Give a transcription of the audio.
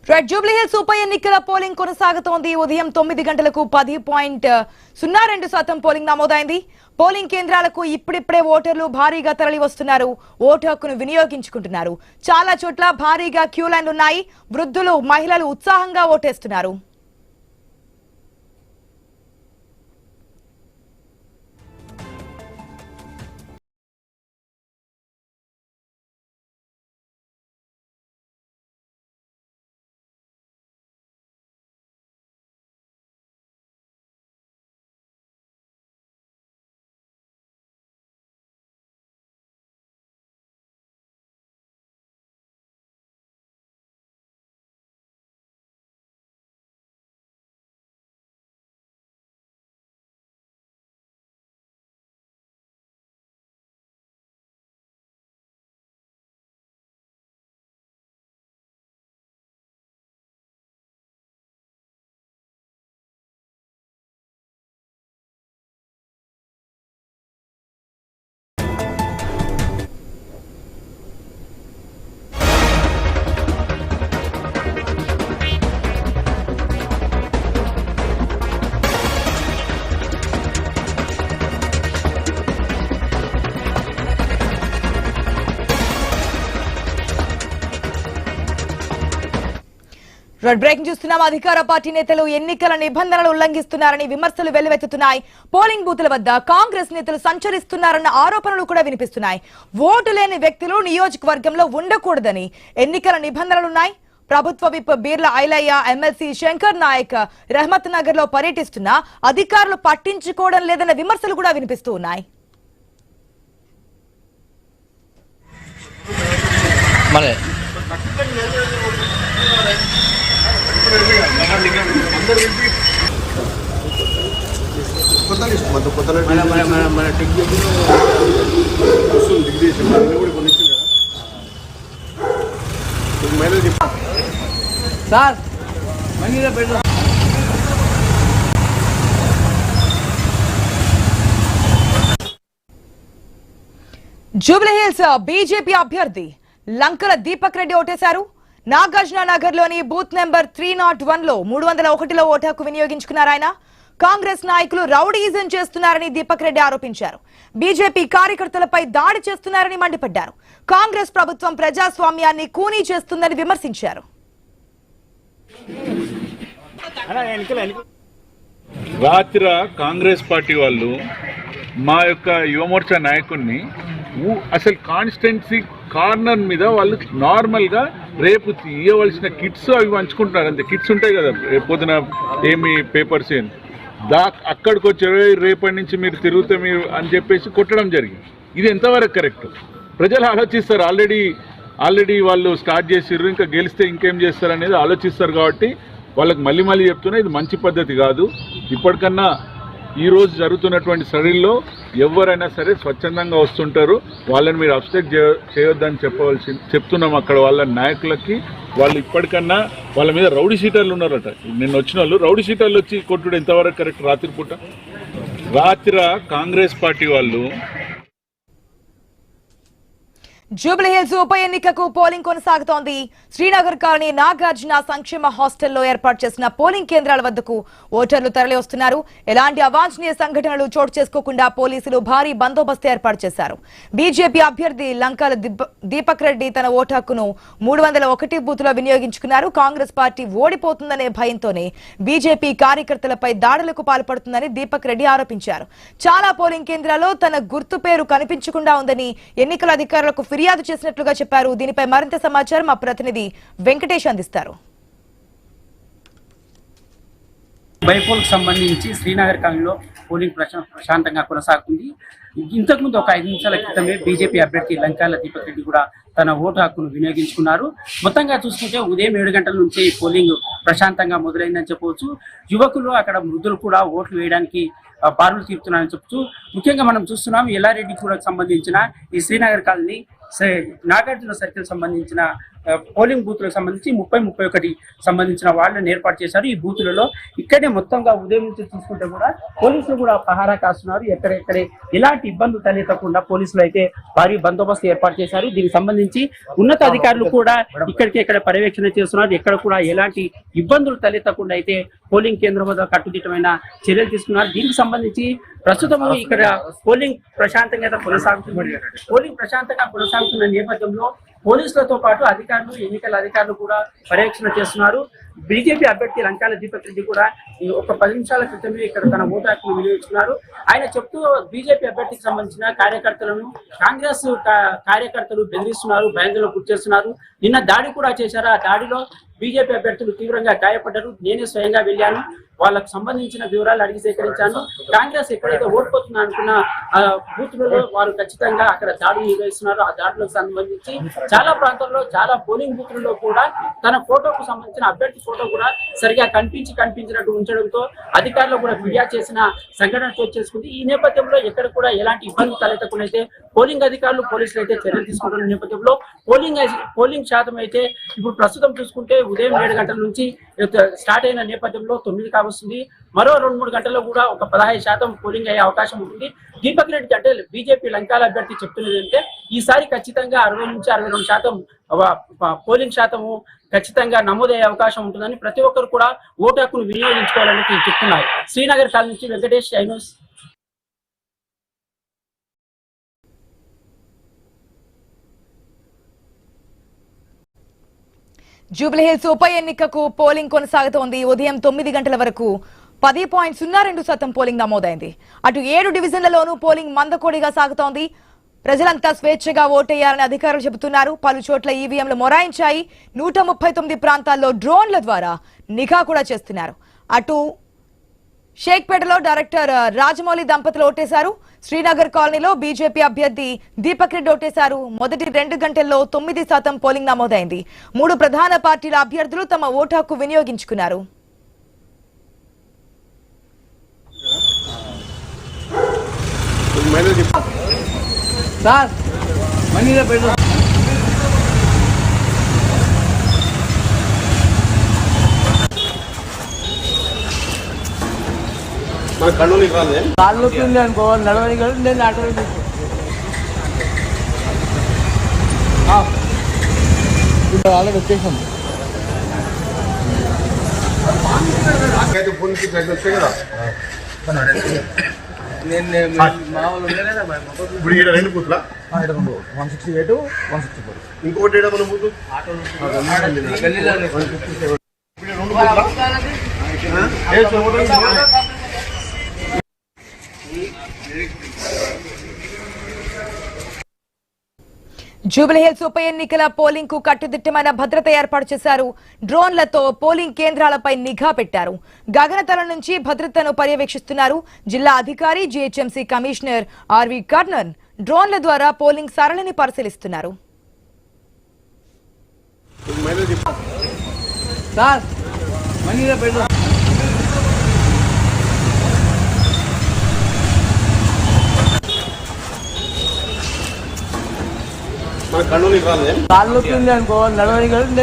Red Jubilee hills ఉప ఎన్నికల polling కొనసాగుతోంది. ఉదయం 9 గంటలకు 10.02% పోలింగ్ నమోదైంది. పోలింగ్ కేంద్రాలకు ఇప్పుడిప్పుడే ఓటర్లు భారీగా తరలి వస్తున్నారు. ఓటు హక్కును వినియోగించుకుంటున్నారు. చాలా చోట్ల భారీగా క్యూ లైన్లు ఉన్నాయి. వృద్ధులు, మహిళలు ఉత్సాహంగా ఓటేస్తున్నారు. బ్రేకింగ్ చూస్తున్నాం. అధికార పార్టీ నేతలు ఎన్నికల నిబంధనలు ఉల్లంఘిస్తున్నారని విమర్శలు వెల్లువెత్తుతున్నాయి. పోలింగ్ బూతుల వద్ద కాంగ్రెస్ నేతలు సంచరిస్తున్నారన్న ఆరోపణలు కూడా వినిపిస్తున్నాయి. ఓటు లేని వ్యక్తులు నియోజకవర్గంలో ఉండకూడదని ఎన్నికల నిబంధనలున్నాయి. ప్రభుత్వ విప్ బీర్ల ఐలయ్య, ఎమ్మెల్సీ శంకర్ నాయక్ రహమత్ నగర్ లో పర్యటిస్తున్నా అధికారులు పట్టించుకోవడం లేదన్న విమర్శలు కూడా వినిపిస్తూ ఉన్నాయి. జూబ్లీ హిల్స్ బీజేపీ అభ్యర్థి లంకల దీపక్ రెడ్డి ఓటేశారు. నాగార్జున నగర్ లోని బూత్ నెంబర్ 301 లో 301లో ఓటు హక్కు వినియోగించుకున్నారు. ఆయన కాంగ్రెస్ నాయకులు రౌడీయిజం చేస్తున్నారని దీపక్ రెడ్డి ఆరోపించారు. బీజేపీ కార్యకర్తలపై దాడి చేస్తున్నారని మండిపడ్డారు. కాంగ్రెస్ ప్రభుత్వం ప్రజాస్వామ్యాన్ని కూనీ చేస్తుందని విమర్శించారు. రాత్రి కాంగ్రెస్ పార్టీ వాళ్ళు మా యొక్క యువమోర్చా నాయకుడిని అసలు కాన్స్టిట్యున్సీ కార్నర్ మీద వాళ్ళు నార్మల్గా రేపు ఇవ్వవలసిన కిట్స్ అవి పంచుకుంటున్నారు. అంతే, కిట్స్ ఉంటాయి కదా పొద్దున ఏమి పేపర్స్ ఏమి అక్కడికి వచ్చారు. రేపటి నుంచి మీరు తిరుగుతే మీరు అని చెప్పేసి కొట్టడం జరిగింది. ఇది ఎంతవరకు కరెక్ట్? ప్రజలు ఆలోచిస్తారు. ఆల్రెడీ వాళ్ళు స్టార్ట్ చేసిర్రు, ఇంకా గెలిస్తే ఇంకేం చేస్తారు అనేది ఆలోచిస్తారు. కాబట్టి వాళ్ళకి మళ్ళీ చెప్తున్నా, ఇది మంచి పద్ధతి కాదు. ఇప్పటికన్నా ఈరోజు జరుగుతున్నటువంటి స్టడీల్లో ఎవరైనా సరే స్వచ్ఛందంగా వస్తుంటారు. వాళ్ళని మీరు అబ్స్ట్రక్ట్ చేయొద్దని చెప్తున్నాం అక్కడ వాళ్ళ నాయకులకి. వాళ్ళు ఇప్పటికన్నా వాళ్ళ మీద రౌడీ షీటర్లు ఉన్నారట. నిన్న వచ్చిన వాళ్ళు రౌడీ షీటర్లు వచ్చి కొట్టుడు ఎంతవరకు కరెక్ట్? రాత్రి కాంగ్రెస్ పార్టీ వాళ్ళు జూబ్లీ హిల్స్ ఉప ఎన్నికకు పోలింగ్ కొనసాగుతోంది. శ్రీనగర్ కాలనీ నాగార్జున సంక్షేమ హాస్టల్లో ఏర్పాటు చేసిన పోలింగ్ కేంద్రాల వద్దకు ఓటర్లు తరలి వస్తున్నారు. ఎలాంటి అవాంఛనీయ సంఘటనలు చోటు చేసుకోకుండా పోలీసులు భారీ బందోబస్తు ఏర్పాటు చేశారు. బీజేపీ అభ్యర్థి లంకల దీపక్ రెడ్డి తన ఓటు హక్కును 301 బూత్ లో వినియోగించుకున్నారు. కాంగ్రెస్ పార్టీ ఓడిపోతుందనే భయంతోనే బీజేపీ కార్యకర్తలపై దాడులకు పాల్పడుతుందని దీపక్ రెడ్డి ఆరోపించారు. చాలా పోలింగ్ కేంద్రాల్లో తన గుర్తు పేరు కనిపించకుండా ఉందని ఎన్నికల అధికారులకు ఫిర్యాదు చేసినట్లుగా చెప్పారు. దీనిపై మరింత సమాచారం మా ప్రతినిధి వెంకటేష్ అందిస్తారు. బైపోల్కి సంబంధించి శ్రీనగర్ కాలనీలో పోలింగ్ ప్రశాంతంగా కొనసాగుతుంది. ఇంతకుముందు ఒక 5 నిమిషాల క్రితమే బీజేపీ అభ్యర్థి లంకాల దీపక్ రెడ్డి కూడా తన ఓటు హక్కును వినియోగించుకున్నారు. మొత్తంగా చూసుకుంటే ఉదయం 7 గంటల నుంచి పోలింగ్ ప్రశాంతంగా మొదలైందని చెప్పవచ్చు. యువకులు, అక్కడ వృద్ధులు కూడా ఓట్లు వేయడానికి బారులు తీరుతున్నారని చెప్పచ్చు. ముఖ్యంగా మనం చూస్తున్నాం ఎల్లారెడ్డి కూడా సంబంధించిన ఈ శ్రీనగర్ కాలనీ నాగార్జున సర్కిల్ సంబంధించిన పోలింగ్ బూత్లకు సంబంధించి 31 సంబంధించిన వాళ్ళని ఏర్పాటు చేశారు. ఈ బూతులలో ఇక్కడే మొత్తంగా ఉదయం నుంచి చూసుకుంటే కూడా పోలీసులు కూడా పహారా కాస్తున్నారు. ఎక్కడెక్కడే ఎలాంటి ఇబ్బందులు తలెత్తకుండా పోలీసులు అయితే భారీ బందోబస్తు ఏర్పాటు చేశారు. దీనికి సంబంధించి ఉన్నత అధికారులు కూడా ఇక్కడ పర్యవేక్షణ చేస్తున్నారు. ఎక్కడ కూడా ఎలాంటి ఇబ్బందులు తలెత్తకుండా అయితే పోలింగ్ కేంద్రం వద్ద కట్టుదిట్టమైన చర్యలు తీసుకున్నారు. దీనికి సంబంధించి ప్రస్తుతం ఇక్కడ పోలింగ్ ప్రశాంతంగా కొనసాగుతున్న నేపథ్యంలో పోలీసులతో పాటు అధికారులు, ఎన్నికల అధికారులు కూడా పర్యవేక్షణ చేస్తున్నారు. బీజేపీ అభ్యర్థి లంకాల దీపక్ రెడ్డి కూడా ఒక 10 నిమిషాల క్రితమే ఇక్కడ తన ఓటు హక్కును వినియోగించుకున్నారు. ఆయన చెప్తూ బీజేపీ అభ్యర్థికి సంబంధించిన కార్యకర్తలను కాంగ్రెస్ కార్యకర్తలు బెదిరిస్తున్నారు, భయాందోళనకు గురి చేస్తున్నారు. నిన్న దాడి కూడా చేశారు. ఆ దాడిలో బీజేపీ అభ్యర్థులు తీవ్రంగా గాయపడ్డారు. నేనే స్వయంగా వెళ్ళాను, వాళ్ళకు సంబంధించిన వివరాలు అడిగి సేకరించాను. కాంగ్రెస్ ఎక్కడైతే ఓడిపోతుందో అనుకున్న బూత్లలో వారు ఖచ్చితంగా అక్కడ దాడులు నిర్వహిస్తున్నారు. ఆ దాడులకు సంబంధించి చాలా ప్రాంతాల్లో, చాలా పోలింగ్ బూత్లలో కూడా తన ఫోటోకు సంబంధించిన అభ్యర్థి ఫోటో కూడా సరిగా కనిపించినట్టు ఉంచడంతో అధికారులు కూడా ఫిర్యాదు చేసిన సంఘటన చోటు చేసుకుంది. ఈ నేపథ్యంలో ఎక్కడ కూడా ఎలాంటి ఇబ్బంది తలెత్తకుండా అయితే పోలింగ్ అధికారులు, పోలీసులు అయితే చర్యలు తీసుకుంటున్న నేపథ్యంలో పోలింగ్ శాతం అయితే ఇప్పుడు ప్రస్తుతం చూసుకుంటే ఉదయం 7 గంటల నుంచి స్టార్ట్ అయిన నేపథ్యంలో 9 కావస్తుంది. మరో 2-3 గంటల్లో కూడా ఒక 15% పోలింగ్ అయ్యే అవకాశం ఉంటుంది. దీపక్ రెడ్డి అంటే బీజేపీ లంకాల అభ్యర్థి చెప్తున్నది అంటే ఈసారి ఖచ్చితంగా 60 నుంచి 62% పోలింగ్ శాతము ఖచ్చితంగా నమోదయ్యే అవకాశం ఉంటుందని ప్రతి ఒక్కరు కూడా ఓటు హక్కును వినియోగించుకోవాలని చెప్తున్నారు. శ్రీనగర్ కాలనీ నుంచి వెంకటేష్, ఐనూస్. జూబ్లీహిల్స్ ఉప ఎన్నికకు పోలింగ్ కొనసాగుతోంది. ఉదయం 9 గంటల వరకు 10.02% పోలింగ్ నమోదైంది. అటు 7 డివిజన్లలోనూ పోలింగ్ మందకోడిగా సాగుతోంది. ప్రజలంతా స్వేచ్ఛగా ఓటేయాలని అధికారులు చెబుతున్నారు. పలు చోట్ల ఈవీఎంలు మొరాయించాయి. 139 ప్రాంతాల్లో డ్రోన్ల ద్వారా నిఘా కూడా చేస్తున్నారు. అటు షేక్పేటలో డైరెక్టర్ రాజమౌళి దంపతులు ఓటేశారు. శ్రీనగర్ కాలనీలో బీజేపీ అభ్యర్థి దీపక్ రెడ్డి ఓటేశారు. మొదటి 2 గంటల్లో 9% పోలింగ్ నమోదైంది. 3 ప్రధాన పార్టీల అభ్యర్థులు తమ ఓటు హక్కు వినియోగించుకున్నారు. మన కಣ್ಣూరికి రాలే కాళ్ళకి ఉంది అనుకో నడవని కాదు నేను ఆటో ఆల్రెడీ వచ్చేసాం. ఫోన్కి వచ్చాయి కదా నేను మామూలు ఇప్పుడు ఈడ 2 బూత్లా 168, 164 ఇంకొకటి మన బూత్ జూబ్లీహిల్స్ ఉప ఎన్నికల పోలింగ్ కు కట్టుదిట్టమైన భద్రత ఏర్పాటు చేశారు. డ్రోన్లతో పోలింగ్ కేంద్రాలపై నిఘా పెట్టారు. గగనతలం నుంచి భద్రతను పర్యవేక్షిస్తున్నారు. జిల్లా అధికారి, జీహెచ్ఎంసీ కమిషనర్ ఆర్వి కర్ణన్ డ్రోన్ల ద్వారా పోలింగ్ సరళిని పరిశీలిస్తున్నారు. మన కಣ್ಣూరికి రాలే కాళ్ళకి ఉంది అనుకో నడవని కాదు